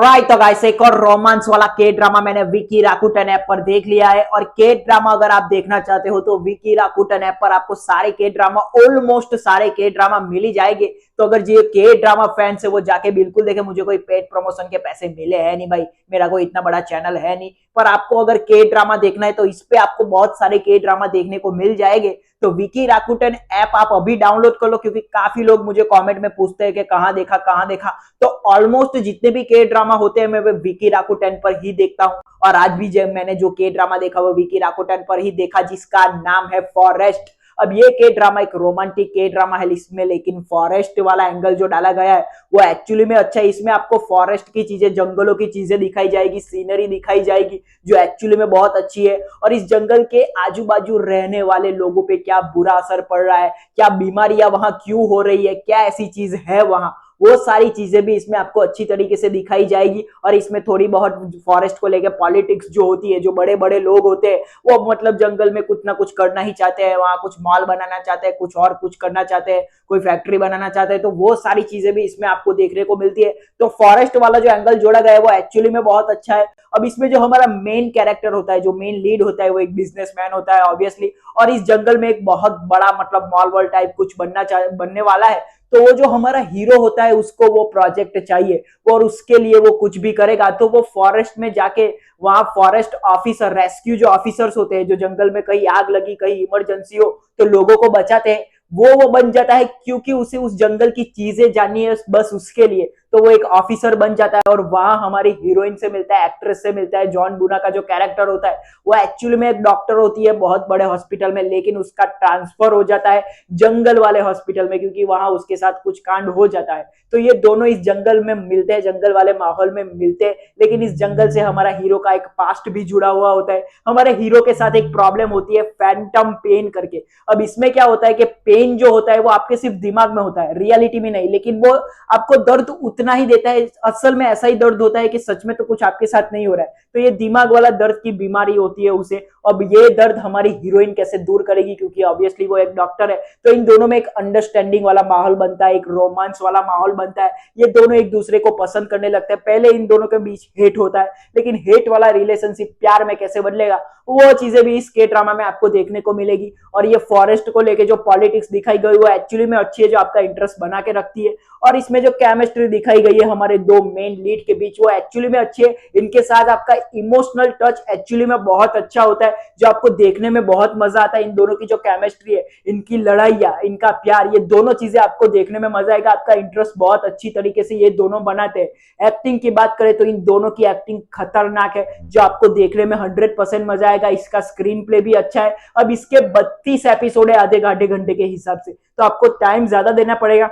Right तो guys एक और रोमांस वाला के ड्रामा मैंने विकी राकुटन ऐप पर देख लिया है। और के ड्रामा अगर आप देखना चाहते हो तो विकी राकुटन ऐप पर आपको सारे के ड्रामा ऑलमोस्ट सारे के ड्रामा मिल ही जाएंगे। तो अगर जो के ड्रामा फैंस है वो जाके बिल्कुल देखे। मुझे कोई पेड प्रमोशन के पैसे मिले हैं नहीं भाई, मेरा कोई इतना बड़ा चैनल है नहीं। पर आपको अगर के ड्रामा देखना है तो इस पे आपको बहुत सारे के ड्रामा देखने को मिल जाएंगे। तो विकी राकुटन ऐप आप अभी डाउनलोड कर लो, क्योंकि काफी लोग मुझे कमेंट में पूछते हैं कि कहां देखा। तो ऑलमोस्ट जितने भी के ड्रामा होते हैं मैं विकी राकुटन पर ही देखता हूं। और आज भी जब मैंने जो के ड्रामा देखा वो विकी राकुटन पर ही देखा, जिसका नाम है फॉरेस्ट। अब ये के ड्रामा एक रोमांटिक के ड्रामा है इसमें, लेकिन फॉरेस्ट वाला एंगल जो डाला गया है वो एक्चुअली में अच्छा है। इसमें आपको फॉरेस्ट की चीजें, जंगलों की चीजें दिखाई जाएगी, सीनरी दिखाई जाएगी जो एक्चुअली में बहुत अच्छी है। और इस जंगल के आजू बाजू रहने वाले लोगों पे क्या बुरा असर पड़ रहा है, क्या बीमारियां वहां क्यों हो रही है, क्या ऐसी चीज है वहां, वो सारी चीजें भी इसमें आपको अच्छी तरीके से दिखाई जाएगी। और इसमें थोड़ी बहुत फॉरेस्ट को लेकर पॉलिटिक्स जो होती है, जो बड़े बड़े लोग होते हैं वो मतलब जंगल में कुछ ना कुछ करना ही चाहते हैं, वहां कुछ मॉल बनाना चाहते हैं, कुछ और कुछ करना चाहते हैं, कोई फैक्ट्री बनाना चाहते हैं। तो वो सारी चीजें भी इसमें आपको देखने को मिलती है। तो फॉरेस्ट वाला जो एंगल जोड़ा गया है वो एक्चुअली में बहुत अच्छा है। अब इसमें जो हमारा मेन कैरेक्टर होता है, जो मेन लीड होता है, वो एक बिजनेसमैन होता है ऑब्वियसली। और इस जंगल में एक बहुत बड़ा मतलब मॉल वॉल टाइप कुछ बनने वाला है। तो वो जो हमारा हीरो होता है उसको वो प्रोजेक्ट चाहिए और उसके लिए वो कुछ भी करेगा। तो वो फॉरेस्ट में जाके वहां फॉरेस्ट ऑफिसर, रेस्क्यू जो ऑफिसर्स होते हैं, जो जंगल में कहीं आग लगी, कहीं इमरजेंसी हो तो लोगों को बचाते हैं, वो बन जाता है। क्योंकि उसे उस जंगल की चीजें जाननी है बस उसके लिए, तो वो एक ऑफिसर बन जाता है। और वहां हमारी हीरोइन से मिलता है, एक्ट्रेस से मिलता है। जॉन बूना का जो कैरेक्टर होता है वो एक्चुअली में एक डॉक्टर होती है बहुत बड़े हॉस्पिटल में, लेकिन उसका ट्रांसफर हो जाता है जंगल वाले हॉस्पिटल में, क्योंकि वहां उसके साथ कुछ कांड हो जाता है। तो ये दोनों इस जंगल में मिलते हैं, जंगल वाले माहौल में मिलते हैं। लेकिन इस जंगल से हमारा हीरो का एक पास्ट भी जुड़ा हुआ होता है। हमारे हीरो के साथ एक प्रॉब्लम होती है फैंटम पेन करके। अब इसमें क्या होता है कि पेन जो होता है वो आपके सिर्फ दिमाग में होता है, रियलिटी में नहीं, लेकिन वो आपको दर्द उतना ही देता है। असल में ऐसा ही दर्द होता है कि सच में तो कुछ आपके साथ नहीं हो रहा है। तो ये दिमाग वाला दर्द की बीमारी होती है उसे। अब ये दर्द हमारी हीरोइन कैसे दूर करेगी, क्योंकि ऑब्वियसली वो एक डॉक्टर है। तो इन दोनों में एक अंडरस्टैंडिंग वाला माहौल बनता है, एक रोमांस वाला माहौल बनता है। ये दोनों एक दूसरे को पसंद करने लगते हैं। पहले इन दोनों के बीच हेट होता है, लेकिन हेट वाला रिलेशनशिप प्यार में कैसे बदलेगा वो चीजें भी इस के ड्रामा में आपको देखने को मिलेगी। और ये फॉरेस्ट को लेके जो पॉलिटिक्स दिखाई गई वो एक्चुअली में अच्छी है, जो आपका इंटरेस्ट बना के रखती है। और इसमें जो केमिस्ट्री दिखाई गई है हमारे दो मेन लीड के बीच वो एक्चुअली में अच्छी है। इनके साथ आपका इमोशनल टच एक्चुअली में बहुत अच्छा होता है, जो आपको देखने में बहुत मजा आता है। इन दोनों की जो केमिस्ट्री है, इनकी लड़ाइयां, इनका प्यार, ये दोनों चीजें आपको देखने में मजा आएगा। आपका इंटरेस्ट बहुत अच्छी तरीके से ये दोनों बनाते हैं। एक्टिंग की बात करें तो इन दोनों की एक्टिंग खतरनाक है, जो आपको देखने में 100% मजा आएगा। इसका स्क्रीन प्ले भी अच्छा है। अब इसके 32 एपिसोड है आधे घंटे के हिसाब से, तो आपको टाइम ज्यादा देना पड़ेगा,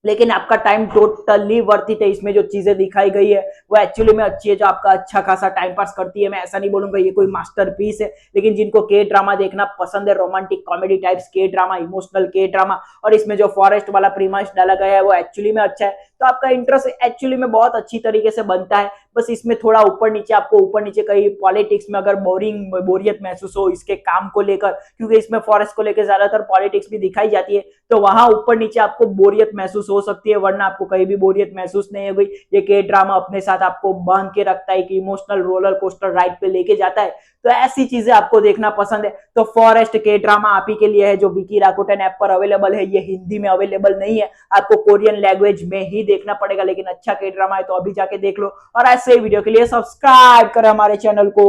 लेकिन आपका टाइम टोटली वर्थ इट है। इसमें जो चीजें दिखाई गई है वो एक्चुअली में अच्छी है, जो आपका अच्छा खासा टाइम पास करती है। मैं ऐसा नहीं बोलूंगा ये कोई मास्टरपीस है, लेकिन जिनको के ड्रामा देखना पसंद है, रोमांटिक कॉमेडी टाइप्स के ड्रामा, इमोशनल के ड्रामा, और इसमें जो फॉरेस्ट वाला प्रीमाइस डाला गया है वो एक्चुअली में अच्छा है, तो आपका इंटरेस्ट एक्चुअली में बहुत अच्छी तरीके से बनता है। बस इसमें थोड़ा ऊपर नीचे, आपको ऊपर नीचे कहीं पॉलिटिक्स में अगर बोरियत महसूस हो इसके काम को लेकर, क्योंकि इसमें फॉरेस्ट को लेकर ज्यादातर पॉलिटिक्स भी दिखाई जाती है, तो वहां ऊपर नीचे आपको बोरियत महसूस हो सकती है। वरना आपको कहीं भी बोरियत महसूस नहीं होगी। ये के ड्रामा अपने साथ आपको बांध के रखता है कि इमोशनल रोलर कोस्टर राइड पे लेके जाता है। तो ऐसी चीजें आपको देखना पसंद है तो फॉरेस्ट के ड्रामा आप ही के लिए है, जो विकी राकुटन ऐप पर अवेलेबल है। ये हिंदी में अवेलेबल नहीं है, आपको कोरियन लैंग्वेज में ही देखना पड़ेगा, लेकिन अच्छा के ड्रामा है तो अभी जाके देख लो। और ऐसे ही वीडियो के लिए सब्सक्राइब करें हमारे चैनल को।